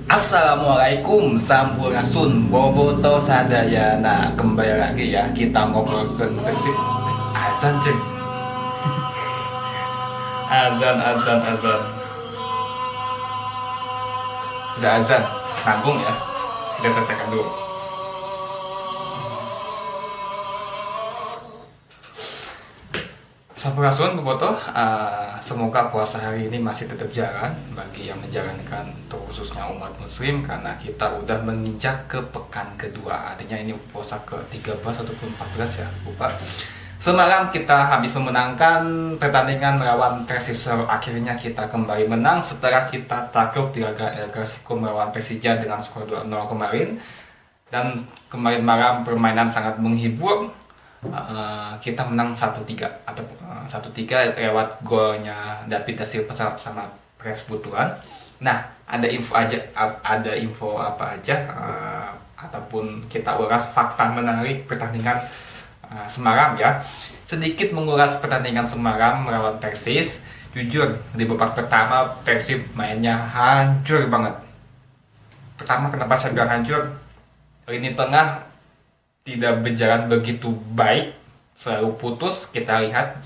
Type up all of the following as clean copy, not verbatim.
Assalamualaikum Sampurasun Boboto Sadaya. Nah, kembali lagi ya, kita ngobrolkan prinsip azan ceng. Azan. Udah azan, nanggung ya. Kita selesaikan dulu. Sampurasun Boboto, semoga puasa hari ini masih tetap jalan bagi yang menjalankan, khususnya umat muslim, karena kita udah menginjak ke pekan kedua. Artinya ini puasa ke-13 ataupun 14 ya, lupa. Semalam kita habis memenangkan pertandingan melawan Persisol. Akhirnya kita kembali menang setelah kita takluk di laga El Clasico melawan Persija dengan skor 2-0 kemarin. Dan kemarin malam permainan sangat menghibur. Kita menang 1-3 atau 1-3 lewat golnya David da Silva sama Pres Butuan. Nah, ada info apa aja ataupun kita ulas fakta menarik pertandingan semalam ya. Sedikit mengulas pertandingan semalam melawan Persis. Jujur, di babak pertama Persib mainnya hancur banget. Pertama, kenapa saya bilang hancur? Lini tengah tidak berjalan begitu baik, selalu putus. Kita lihat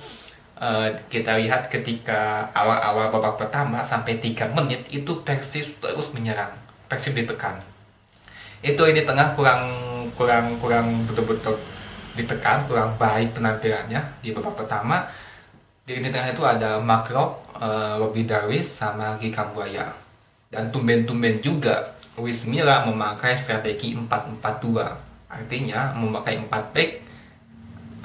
ketika awal-awal babak pertama sampai 3 menit itu Persib terus menyerang, Persib ditekan. Itu ini tengah kurang betul-betul ditekan, kurang baik penampilannya di babak pertama. Di lini tengah itu ada Makrok, Robby Darwish sama Ricky Kambuaya. Dan tumben-tumben juga Luis Milla memakai strategi 4-4-2. Artinya memakai 4 back,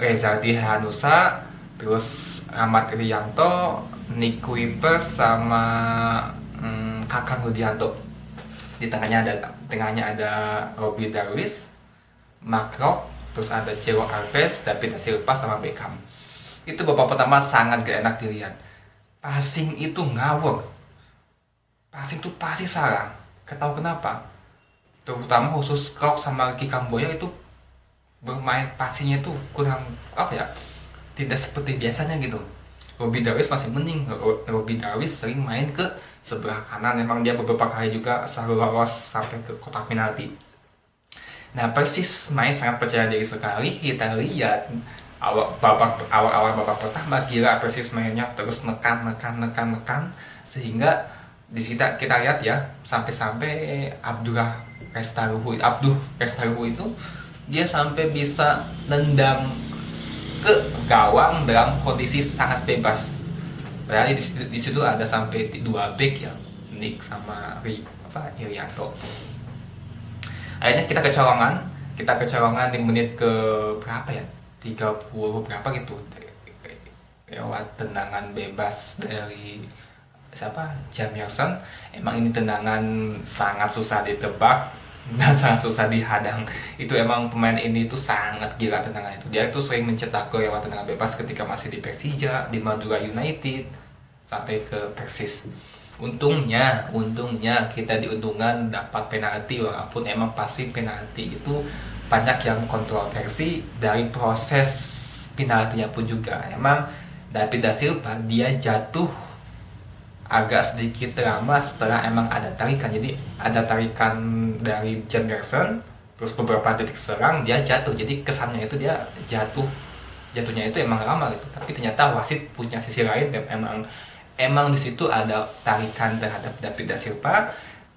Rezaldi Hanusa, terus Ahmad Rianto, Nick Kuipers sama Kakang Rudianto. Di tengahnya ada Robby Darwish, Makrok, terus ada Ciro Alves, David da Silva sama Beckham. Itu babak pertama sangat gak enak dilihat. Passing itu ngawur. Passing itu pasti salah. Ketahu kenapa? Terutama khusus Krok sama Ricky Kambuaya itu bermain passingnya itu kurang tidak seperti biasanya gitu. Robby Darwish masih mending. Robby Darwish sering main ke sebelah kanan, memang dia beberapa kali juga selalu lolos sampai ke kotak penalti. Nah, Persis main sangat percaya diri sekali. Kita lihat awal-awal babak pertama gila, Persis mainnya terus menekan sehingga di situ kita lihat ya, sampai Abduh Restaruhu itu dia sampai bisa nendang ke gawang dalam kondisi sangat bebas. Padahal di situ ada sampai 2 back ya, Nick sama Irianto. Akhirnya kita kecolongan di menit ke berapa ya? 30 berapa gitu. Lewat tendangan bebas dari Jamierson. Emang ini tendangan sangat susah ditebak dan sangat susah dihadang. Itu emang pemain ini tuh sangat gila tendangan itu. Dia tuh sering mencetak gol lewat tendangan bebas ketika masih di Persija, di Madura United, sampai ke Persis. Untungnya kita diuntungkan dapat penalti, walaupun emang pasti penalti itu banyak yang kontroversi. Dari proses penaltinya pun juga emang David da Silva dia jatuh agak sedikit lama setelah emang ada tarikan. Jadi ada tarikan dari Jamierson, terus beberapa detik serang dia jatuh. Jadi kesannya itu dia jatuhnya itu emang lama gitu. Tapi ternyata wasit punya sisi lain dan emang di situ ada tarikan terhadap David da Silva.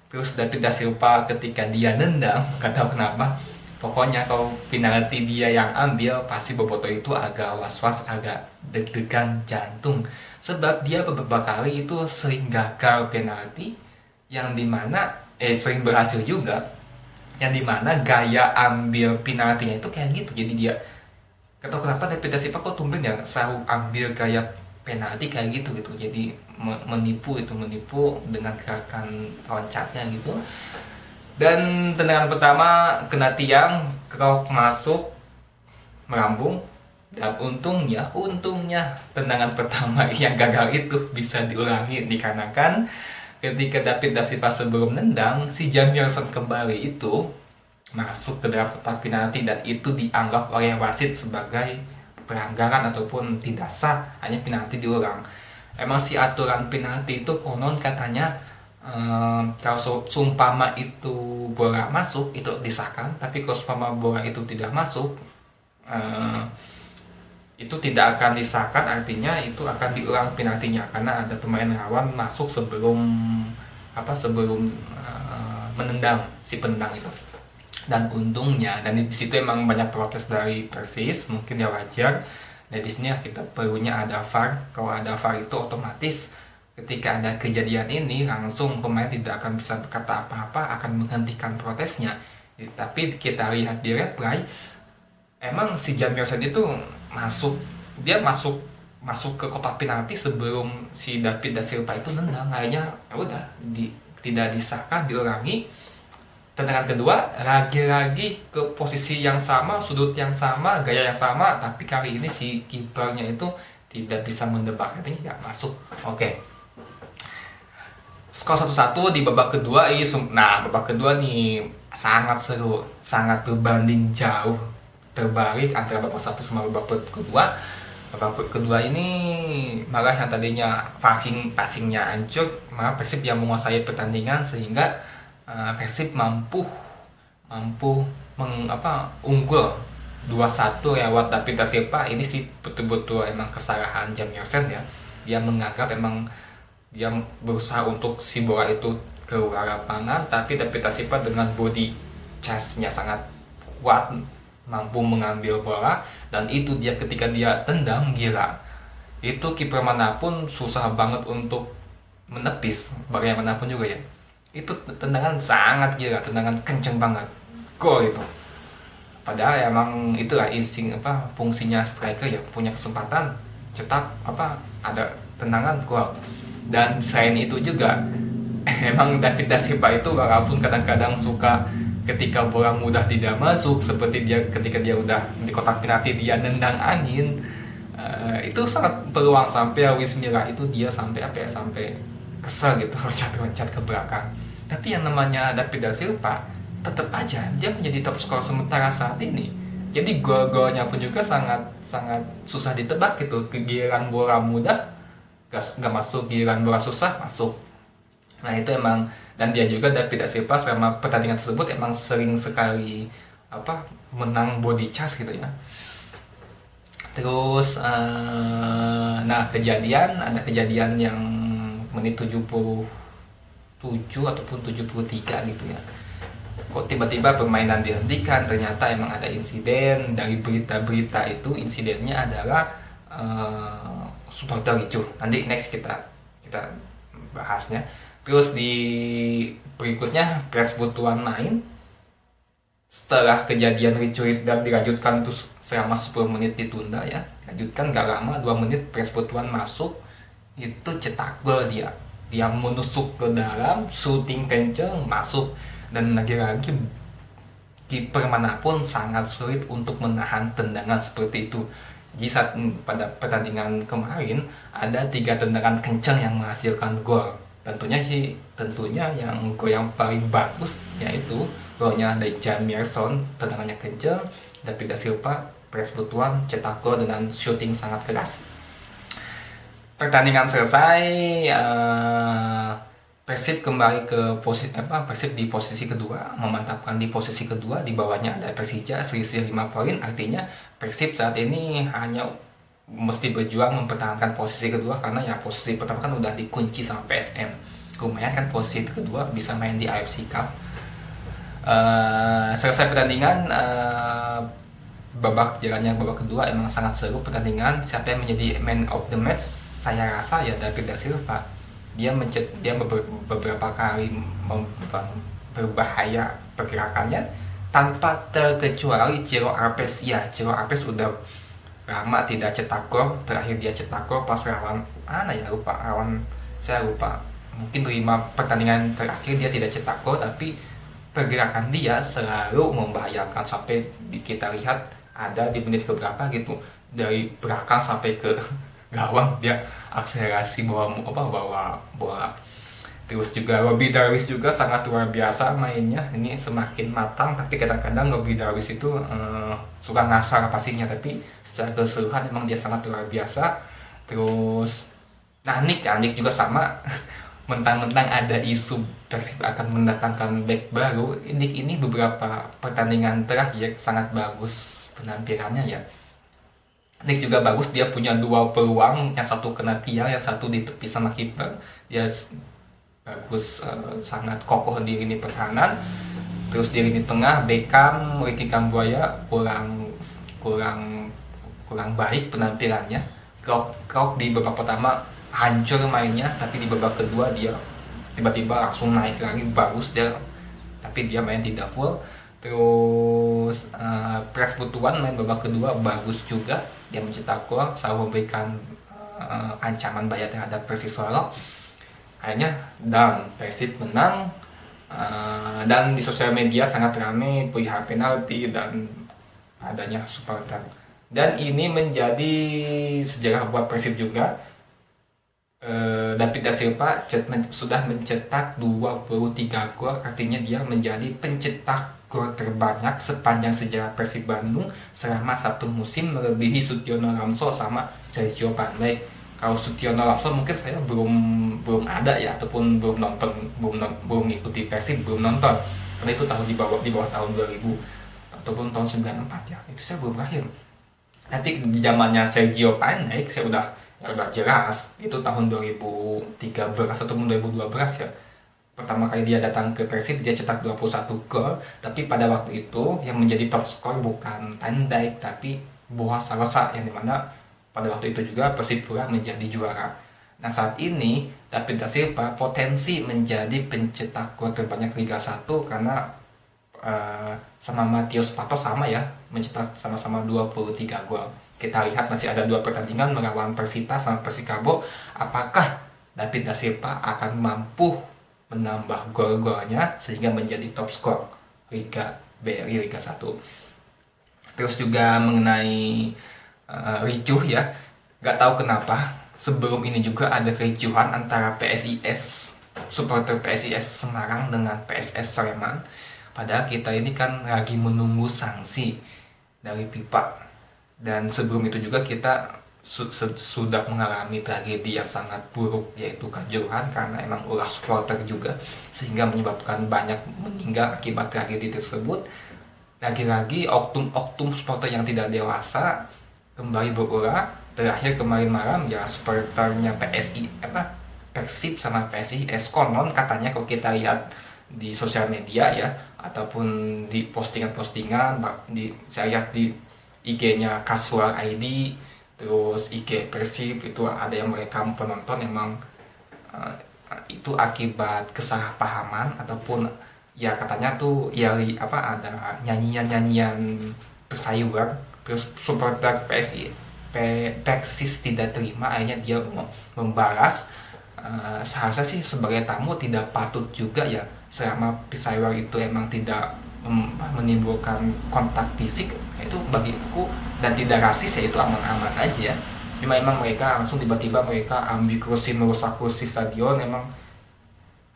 Terus David da Silva ketika dia nendang, gak tahu kenapa, pokoknya kalau penalti dia yang ambil, pasti Boboto itu agak was-was, agak deg-degan jantung. Sebab dia beberapa kali itu sering gagal penalti, yang dimana sering berhasil juga, yang dimana gaya ambil penaltinya itu kayak gitu. Jadi dia gak tahu kenapa David da Silva kok tumben ya selalu ambil gaya penalti kayak gitu. Jadi menipu dengan gerakan loncatnya gitu. Dan tendangan pertama kena tiang, Krok masuk melambung. Dan untungnya tendangan pertama yang gagal itu bisa diulangi, dikarenakan ketika David da Silva sebelum nendang, si Jamierson kembali itu masuk ke dalam kotak penalti, dan itu dianggap oleh wasit sebagai pelanggaran ataupun tidak sah, hanya penalti diulang. Emang si aturan penalti itu konon katanya kalau sumpama itu bola masuk itu disahkan, tapi kalau sumpama bola itu tidak masuk itu tidak akan disahkan, artinya itu akan diulang penaltinya karena ada pemain lawan masuk sebelum menendang si penendang itu. Dan untungnya, dan di situ emang banyak protes dari Persis, mungkin ya wajar. Dan di sini kita perlunya ada VAR. Kalau ada VAR itu otomatis ketika ada kejadian ini langsung pemain tidak akan bisa berkata apa-apa, akan menghentikan protesnya. Tapi kita lihat di replay, emang si Jamirson itu masuk ke kotak penalti sebelum si David da Silva itu nendang. Akhirnya udah tidak disahkan, diulangi. Tendangan kedua lagi-lagi ke posisi yang sama, sudut yang sama, gaya yang sama, tapi kali ini si kipernya itu tidak bisa mendebak, artinya tidak masuk. Oke. Skor 1-1 di babak kedua. Nah, babak kedua nih sangat seru, sangat berbanding jauh terbalik antara babak 1 sama babak kedua. Babak kedua ini malah yang tadinya passingnya hancur, malah Persib yang menguasai pertandingan sehingga Persib mampu unggul 2-1 lewat David da Silva. Ini sih betul-betul emang kesalahan Jamirson ya. Dia menganggap emang dia berusaha untuk si bola itu keluar lapangan, tapi David da Silva dengan body chest-nya sangat kuat mampu mengambil bola, dan itu dia ketika dia tendang gila. Itu kiper manapun susah banget untuk menepis, bagaimanapun juga ya. Itu tendangan sangat gila, tendangan kenceng banget, gol itu. Padahal emang itulah fungsinya striker ya, punya kesempatan cetak ada tendangan gol. Dan selain itu juga emang David da Silva itu walaupun kadang-kadang suka ketika bola mudah tidak masuk, seperti ketika dia udah di kotak penalti dia nendang angin, itu sangat peluang sampai Luis Milla itu dia sampai kesel gitu, loncat ke belakang. Tapi yang namanya David da Silva tetap aja dia menjadi top skor sementara saat ini. Jadi gol-golnya pun juga sangat susah ditebak gitu. Giliran bola mudah nggak masuk, giliran bola susah masuk. Nah itu emang, dan dia juga David da Silva selama pertandingan tersebut emang sering sekali menang body charge gitu ya. Terus ada kejadian yang menit 77 ataupun 73 gitu ya. Kok tiba-tiba permainan dihentikan, ternyata emang ada insiden. Dari berita-berita itu insidennya adalah supporter ricuh. Nanti next kita bahasnya. Terus di berikutnya Persib Tuan main setelah kejadian ricuh dan dilanjutkan itu selama 10 menit ditunda ya. Lanjutkan gak lama, 2 menit Persib Tuan masuk, itu cetak gol dia menusuk ke dalam, shooting kenceng, masuk. Dan lagi-lagi kiper manapun sangat sulit untuk menahan tendangan seperti itu. Jadi saat pada pertandingan kemarin ada 3 tendangan kencang yang menghasilkan gol. Tentunya yang gol yang paling bagus yaitu golnya dari Jamirson, tendangannya kencang. David da Silva, Persib Tuan cetak gol dengan shooting sangat keras. Pertandingan selesai, Persib kembali ke Persib di posisi kedua, memantapkan di posisi kedua. Di bawahnya ada Persija selisih 5 poin, artinya Persib saat ini hanya mesti berjuang mempertahankan posisi kedua, karena ya posisi pertama kan udah dikunci sama PSM. Lumayan kan posisi kedua bisa main di AFC Cup. Selesai pertandingan, jalannya babak kedua emang sangat seru pertandingan. Siapa yang menjadi man of the match? Saya rasa ya David da Silva. Dia beberapa kali berbahaya pergerakannya tanpa terkecuali Ciro Alves. Ya, Ciro Alves udah lama tidak cetak gol. Terakhir dia cetak gol pas lawan saya lupa. Mungkin 5 pertandingan terakhir dia tidak cetak gol, tapi pergerakan dia selalu membahayakan. Sampai kita lihat ada di menit keberapa gitu, dari belakang sampai ke gawang dia akselerasi bawa bola. Terus juga Robby Darwish juga sangat luar biasa mainnya, ini semakin matang, tapi kadang-kadang Robby Darwish itu suka ngasar pastinya, tapi secara keseluruhan emang dia sangat luar biasa. Terus nah Nick juga sama. Mentang-mentang ada isu Persib akan mendatangkan back baru, Nick ini beberapa pertandingan terakhir sangat bagus penampilannya ya. Nick juga bagus, dia punya dua peluang, yang satu kena tiang, yang satu di tepi sama kiper. Dia bagus, sangat kokoh di lini pertahanan. Terus di lini tengah Beckham, Ricky Kambuaya kurang kurang kurang baik penampilannya. Krok di babak pertama hancur mainnya, tapi di babak kedua dia tiba-tiba langsung naik lagi, bagus dia, tapi dia main tidak full. Terus Pres Butuan main babak kedua bagus juga, dia mencetak gol, selalu memberikan ancaman bahaya terhadap Persis Solo. Akhirnya dan Persib menang, dan di sosial media sangat ramai perihal penalti dan adanya supporter. Dan ini menjadi sejarah buat Persib juga. David da Silva sudah mencetak 23 gol, artinya dia menjadi pencetak gol terbanyak sepanjang sejarah Persib Bandung selama satu musim, melebihi Sutiono Ramso sama Sergio Van Dijk. Kalau Sutiono Ramso mungkin saya belum ada ya, ataupun belum ngikuti Persib, belum nonton, karena itu tahun di bawah tahun 2000 ataupun tahun 94 ya, itu saya belum lahir. Nanti di zamannya Sergio Van Dijk saya udah jelas, itu tahun 2013 ataupun 2012 ya. Pertama kali dia datang ke Persib, dia cetak 21 gol, tapi pada waktu itu yang menjadi top skor bukan Van Dijk tapi Boas Salosa, yang dimana pada waktu itu juga Persipura menjadi juara. Nah saat ini David da Silva potensi menjadi pencetak gol terbanyak Liga 1 karena sama Matius Pato sama ya, mencetak sama-sama 23 gol. Kita lihat masih ada 2 pertandingan melawan Persita sama Persikabo. Apakah David da Silva akan mampu menambah gol-golnya sehingga menjadi top skor Liga BRI Liga 1. Terus juga mengenai ricuh ya, gak tahu kenapa sebelum ini juga ada kericuhan antara PSIS, supporter PSIS Semarang dengan PSS Sleman. Padahal kita ini kan lagi menunggu sanksi dari FIFA. Dan sebelum itu juga kita sudah mengalami tragedi yang sangat buruk, yaitu Kanjuruhan, karena emang ulah supporter juga, sehingga menyebabkan banyak meninggal akibat tragedi tersebut. Lagi-lagi oknum supporter yang tidak dewasa kembali berulah. Terakhir kemarin malam ya supporternya Persib sama PSIS, konon katanya kalau kita lihat di sosial media ya, ataupun di postingan-postingan, saya lihat di IG-nya Casual ID, terus IG Persib, itu ada yang merekam penonton emang itu akibat kesalahpahaman, ataupun ya katanya tuh ya ada nyanyian pesayuran. Terus supporter Persis tidak terima, akhirnya dia membalas. Seharusnya sih sebagai tamu tidak patut juga ya, selama pesayuran itu emang tidak menimbulkan kontak fisik, itu bagi aku dan tidak rasis ya, itu aman-aman aja ya. Memang mereka langsung tiba-tiba mereka ambil kursi, merusak kursi stadion, emang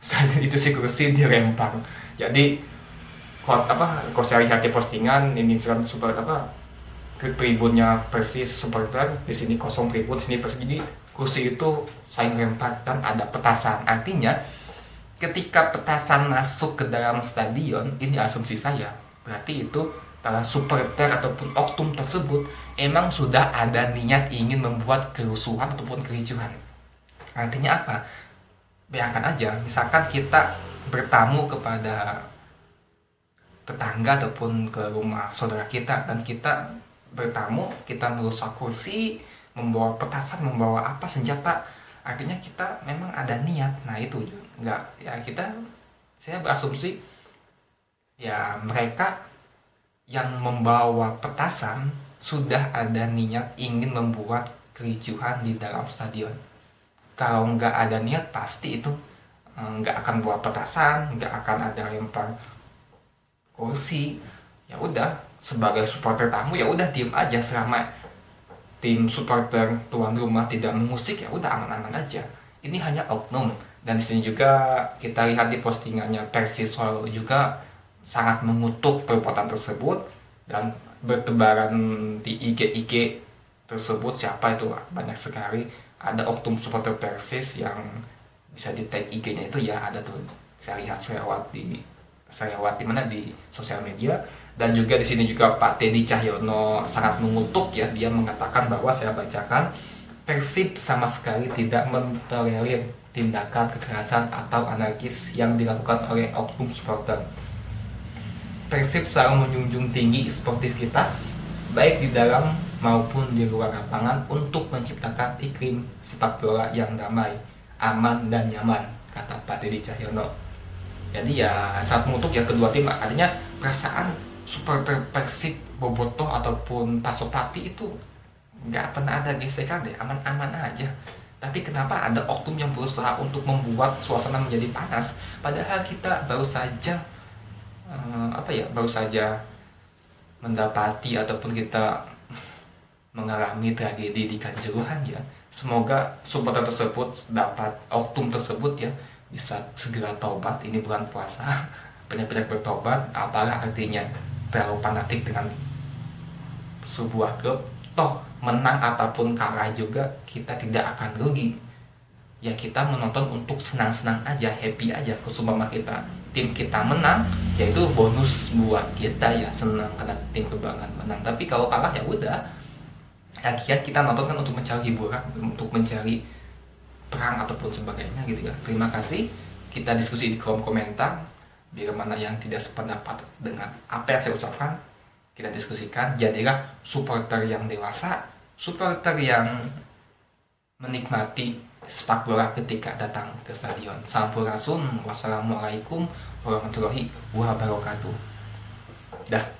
stadion itu si kursi dilempar. Jadi kalau saya lihat di postingan ini kan super tribunnya Persis supporter, di sini kosong tribun, sini Persis, jadi kursi itu saling lempar dan ada petasan. Artinya ketika petasan masuk ke dalam stadion, ini asumsi saya, berarti itu para supporter ataupun oknum tersebut emang sudah ada niat ingin membuat kerusuhan ataupun kericuhan. Artinya apa? Bayangkan aja, misalkan kita bertamu kepada tetangga ataupun ke rumah saudara kita, dan kita bertamu, kita merusak kursi, membawa petasan, membawa senjata, artinya kita memang ada niat. Nah itu enggak ya, saya berasumsi ya mereka yang membawa petasan sudah ada niat ingin membuat kericuhan di dalam stadion. Kalau nggak ada niat pasti itu nggak akan bawa petasan, nggak akan ada lempar kursi. Ya udah, sebagai supporter tamu ya udah diem aja, selama tim supporter tuan rumah tidak mengusik ya udah aman-aman aja. Ini hanya oknum, Dan di sini juga kita lihat di postingannya Persisol juga sangat mengutuk perbuatan tersebut dan bertebaran di IG tersebut. Siapa itu, banyak sekali ada oknum supporter Persis yang bisa di tag IG-nya itu ya, ada tuh saya lihat, saya lewat di mana di sosial media. Dan juga di sini juga Pak Teddy Cahyono sangat mengutuk ya, dia mengatakan bahwa, saya bacakan, Persib sama sekali tidak mentolerir tindakan kekerasan atau anarkis yang dilakukan oleh oknum supporter. Persib selalu menjunjung tinggi sportivitas baik di dalam maupun di luar lapangan untuk menciptakan iklim sepak bola yang damai, aman dan nyaman, kata Pak Teddy Cahyono. Jadi ya saat mengutuk ya kedua tim, artinya perasaan supporter Persib Bobotoh ataupun Pasopati itu nggak pernah ada gesekan deh, aman-aman aja. Tapi kenapa ada oknum yang berusaha untuk membuat suasana menjadi panas, padahal kita baru saja baru saja mendapati ataupun kita mengalami tragedi di Kanjuruhan ya. Semoga supporter tersebut oknum tersebut ya bisa segera tobat, ini bulan puasa. Banyak-banyak bertobat. Apalah artinya terlalu fanatik dengan sebuah klub, toh menang ataupun kalah juga kita tidak akan rugi ya. Kita menonton untuk senang-senang aja, happy aja. Kusuma kita tim kita menang, yaitu bonus buat kita ya, senang karena tim kebanggaan menang. Tapi kalau kalah ya udah, akhirnya kita nonton kan untuk mencari hiburan, untuk mencari perang ataupun sebagainya gitu ya. Terima kasih, kita diskusi di kolom komentar. Bila mana yang tidak sependapat dengan apa yang saya ucapkan, kita diskusikan. Jadilah supporter yang dewasa, supporter yang menikmati sepak bola ketika datang ke stadion. Sampurasun, wassalamualaikum warahmatullahi wabarakatuh. Dah.